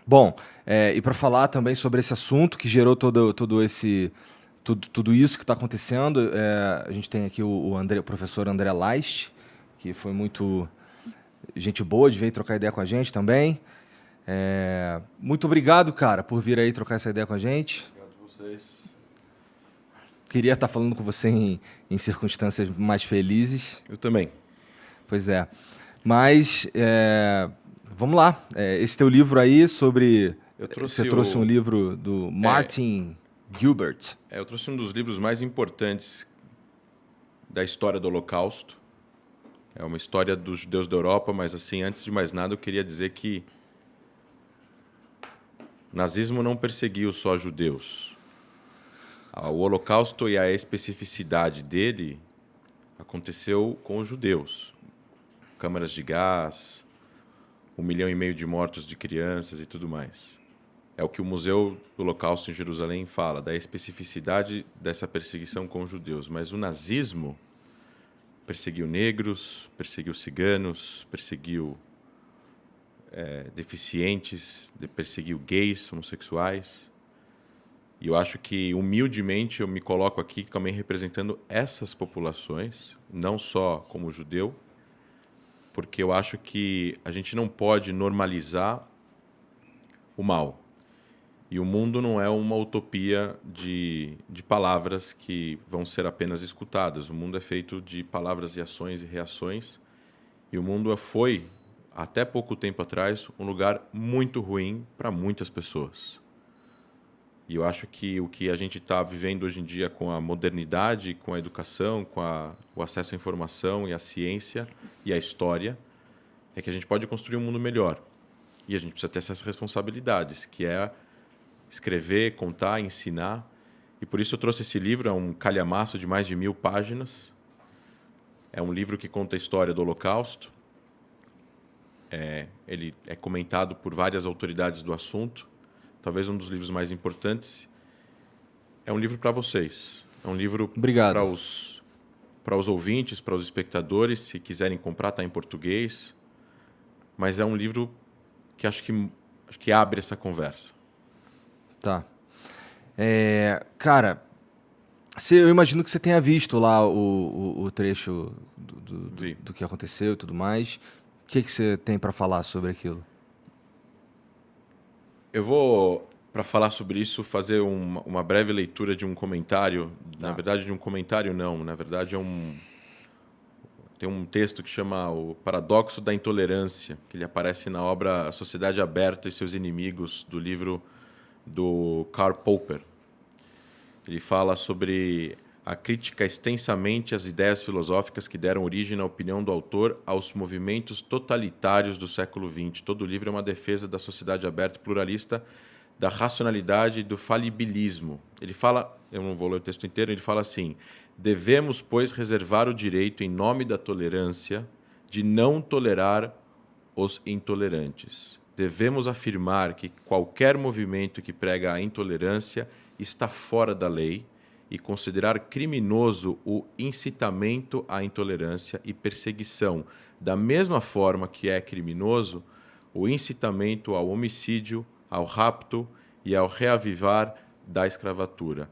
Bom, e para falar também sobre esse assunto que gerou tudo isso que está acontecendo, a gente tem aqui o professor André Leist, que foi muito gente boa de vir trocar ideia com a gente também. Muito obrigado, cara, por vir aí trocar essa ideia com a gente. Obrigado a vocês. Queria estar falando com você em circunstâncias mais felizes. Eu também. Pois é. Mas, vamos lá. Esse teu livro aí sobre... Eu Você trouxe trouxe um livro do É, Martin Gilbert. eu trouxe um dos livros mais importantes da história do Holocausto. É uma história dos judeus da Europa, mas assim, antes de mais nada, eu queria dizer que o nazismo não perseguiu só judeus. O Holocausto e a especificidade dele aconteceu com os judeus. Câmaras de gás, 1,5 milhão de mortos de crianças e tudo mais. É o que o Museu do Holocausto em Jerusalém fala, da especificidade dessa perseguição com os judeus. Mas o nazismo perseguiu negros, perseguiu ciganos, perseguiu deficientes, perseguiu gays, homossexuais. E eu acho que, humildemente, eu me coloco aqui também representando essas populações, não só como judeu, porque eu acho que a gente não pode normalizar o mal. E o mundo não é uma utopia de palavras que vão ser apenas escutadas. O mundo é feito de palavras e ações e reações. E o mundo foi, até pouco tempo atrás, um lugar muito ruim para muitas pessoas. E eu acho que o que a gente está vivendo hoje em dia com a modernidade, com a educação, o acesso à informação e à ciência e à história, é que a gente pode construir um mundo melhor. E a gente precisa ter essas responsabilidades, que é escrever, contar, ensinar. E por isso eu trouxe esse livro, é um calhamaço de mais de 1.000 páginas. É um livro que conta a história do Holocausto. Ele é comentado por várias autoridades do assunto. Talvez um dos livros mais importantes. É um livro para vocês. É um livro para Obrigado. os ouvintes, para os espectadores. Se quiserem comprar, está em português. Mas é um livro que acho que abre essa conversa. Tá. Cara, eu imagino que você tenha visto lá o trecho Vi. do que aconteceu e tudo mais. O que você tem para falar sobre aquilo? Eu vou, para falar sobre isso, fazer uma breve leitura de um comentário. Na Tá. verdade, de um comentário não. Na verdade, tem um texto que chama O Paradoxo da Intolerância, que ele aparece na obra A Sociedade Aberta e Seus Inimigos, do livro do Karl Popper. Ele fala sobre a crítica extensamente às ideias filosóficas que deram origem, na opinião do autor, aos movimentos totalitários do século XX. Todo o livro é uma defesa da sociedade aberta e pluralista, da racionalidade e do falibilismo. Ele fala, eu não vou ler o texto inteiro, ele fala assim: devemos, pois, reservar o direito, em nome da tolerância, de não tolerar os intolerantes. Devemos afirmar que qualquer movimento que prega a intolerância está fora da lei e considerar criminoso o incitamento à intolerância e perseguição, da mesma forma que é criminoso o incitamento ao homicídio, ao rapto e ao reavivar da escravatura.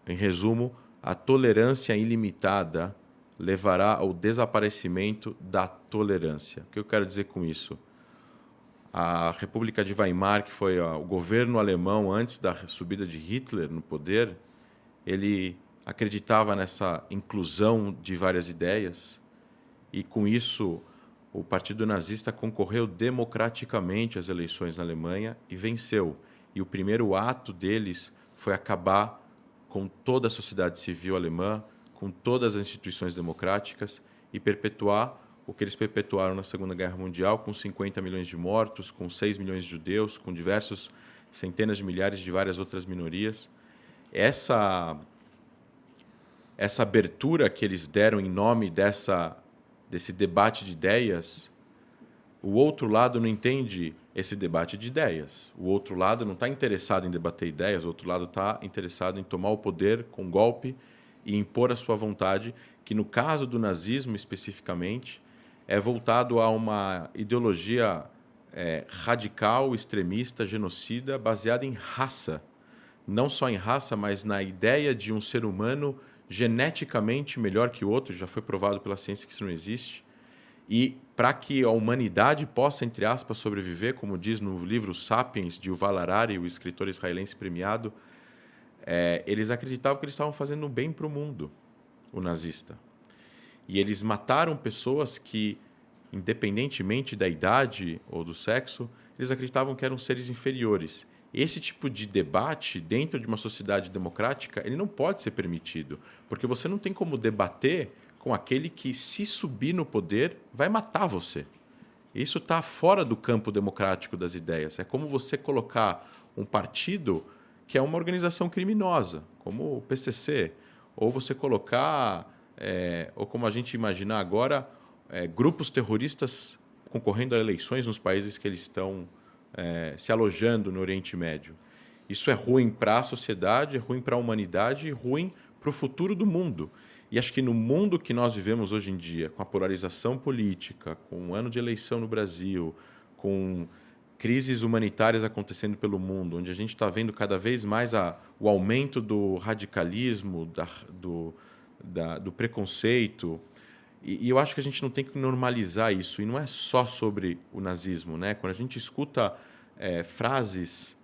Em resumo, a tolerância ilimitada levará ao desaparecimento da tolerância. O que eu quero dizer com isso? A República de Weimar, que foi o governo alemão antes da subida de Hitler no poder, ele acreditava nessa inclusão de várias ideias e, com isso, o Partido Nazista concorreu democraticamente às eleições na Alemanha e venceu. E o primeiro ato deles foi acabar com toda a sociedade civil alemã, com todas as instituições democráticas e perpetuar o que eles perpetuaram na Segunda Guerra Mundial, com 50 milhões de mortos, com 6 milhões de judeus, com diversos centenas de milhares de várias outras minorias. Essa abertura que eles deram em nome desse debate de ideias, o outro lado não entende esse debate de ideias. O outro lado não está interessado em debater ideias, o outro lado está interessado em tomar o poder com golpe e impor a sua vontade, que no caso do nazismo especificamente, é voltado a uma ideologia radical, extremista, genocida, baseada em raça. Não só em raça, mas na ideia de um ser humano geneticamente melhor que o outro. Já foi provado pela ciência que isso não existe. E para que a humanidade possa, entre aspas, sobreviver, como diz no livro Sapiens, de Yuval Harari, o escritor israelense premiado, eles acreditavam que eles estavam fazendo um bem para o mundo, o nazista. E eles mataram pessoas que, independentemente da idade ou do sexo, eles acreditavam que eram seres inferiores. Esse tipo de debate, dentro de uma sociedade democrática, ele não pode ser permitido, porque você não tem como debater com aquele que, se subir no poder, vai matar você. Isso está fora do campo democrático das ideias. É como você colocar um partido que é uma organização criminosa, como o PCC, ou você colocar, ou como a gente imaginar agora, grupos terroristas concorrendo a eleições nos países que eles estão se alojando no Oriente Médio. Isso é ruim para a sociedade, é ruim para a humanidade e ruim para o futuro do mundo. E acho que no mundo que nós vivemos hoje em dia, com a polarização política, com um ano de eleição no Brasil, com crises humanitárias acontecendo pelo mundo, onde a gente está vendo cada vez mais o aumento do radicalismo, do preconceito, e eu acho que a gente não tem que normalizar isso. E não é só sobre o nazismo, né? Quando a gente escuta frases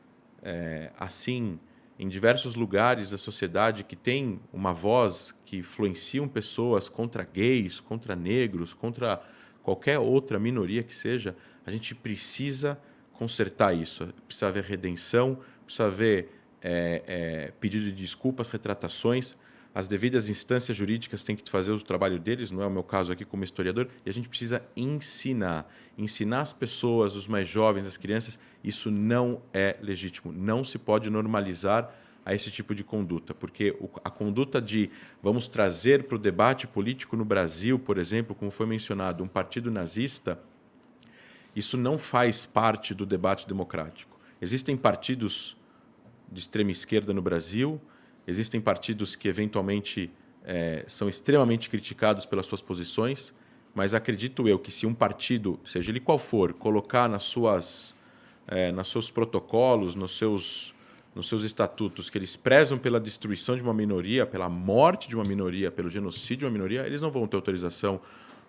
assim em diversos lugares da sociedade que tem uma voz que influenciam pessoas contra gays, contra negros, contra qualquer outra minoria que seja, a gente precisa consertar isso. Precisa haver redenção, precisa haver pedido de desculpas, retratações. As devidas instâncias jurídicas têm que fazer o trabalho deles, não é o meu caso aqui como historiador, e a gente precisa ensinar as pessoas, os mais jovens, as crianças. Isso não é legítimo, não se pode normalizar a esse tipo de conduta, porque a conduta de vamos trazer para o debate político no Brasil, por exemplo, como foi mencionado, um partido nazista, isso não faz parte do debate democrático. Existem partidos de extrema esquerda no Brasil, existem partidos que, eventualmente, são extremamente criticados pelas suas posições, mas acredito eu que se um partido, seja ele qual for, colocar nos seus protocolos, nos seus estatutos, que eles prezam pela destruição de uma minoria, pela morte de uma minoria, pelo genocídio de uma minoria, eles não vão ter autorização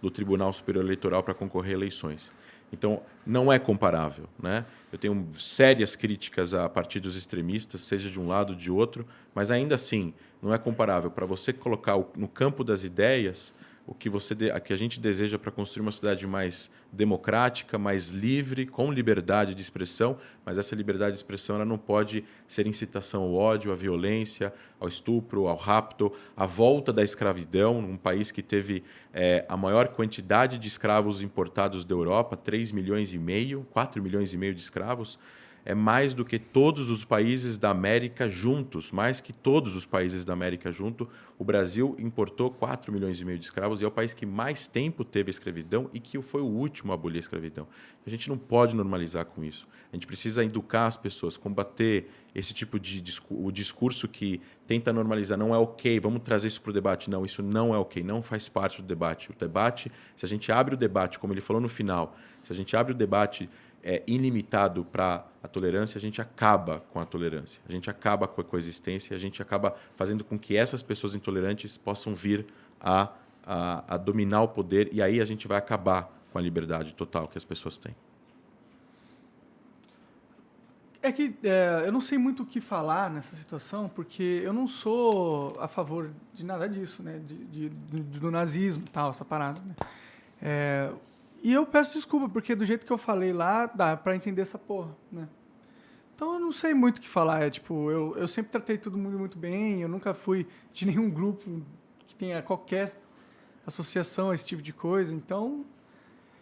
do Tribunal Superior Eleitoral para concorrer a eleições. Então, não é comparável, né? Eu tenho sérias críticas a partidos extremistas, seja de um lado ou de outro, mas ainda assim, não é comparável. Para você colocar no campo das ideias o que a gente deseja para construir uma sociedade mais democrática, mais livre, com liberdade de expressão, mas essa liberdade de expressão ela não pode ser incitação ao ódio, à violência, ao estupro, ao rapto, à volta da escravidão, num país que teve a maior quantidade de escravos importados da Europa, 3,5 milhões, 4,5 milhões de escravos. É mais do que todos os países da América juntos, mais que todos os países da América juntos. O Brasil importou 4,5 milhões de escravos e é o país que mais tempo teve a escravidão e que foi o último a abolir a escravidão. A gente não pode normalizar com isso. A gente precisa educar as pessoas, combater esse tipo de o discurso que tenta normalizar. Não é ok, vamos trazer isso para o debate. Não, isso não é ok, não faz parte do debate. O debate, se a gente abre o debate, como ele falou no final, se a gente abre o debate ilimitado para a tolerância, a gente acaba com a tolerância, a gente acaba com a coexistência, a gente acaba fazendo com que essas pessoas intolerantes possam vir a dominar o poder, e aí a gente vai acabar com a liberdade total que as pessoas têm. Eu não sei muito o que falar nessa situação, porque eu não sou a favor de nada disso, né? Do nazismo e tal, essa parada, né? E eu peço desculpa, porque do jeito que eu falei lá, dá pra entender essa porra, né? Então eu não sei muito o que falar. Eu sempre tratei todo mundo muito bem, eu nunca fui de nenhum grupo que tenha qualquer associação a esse tipo de coisa, então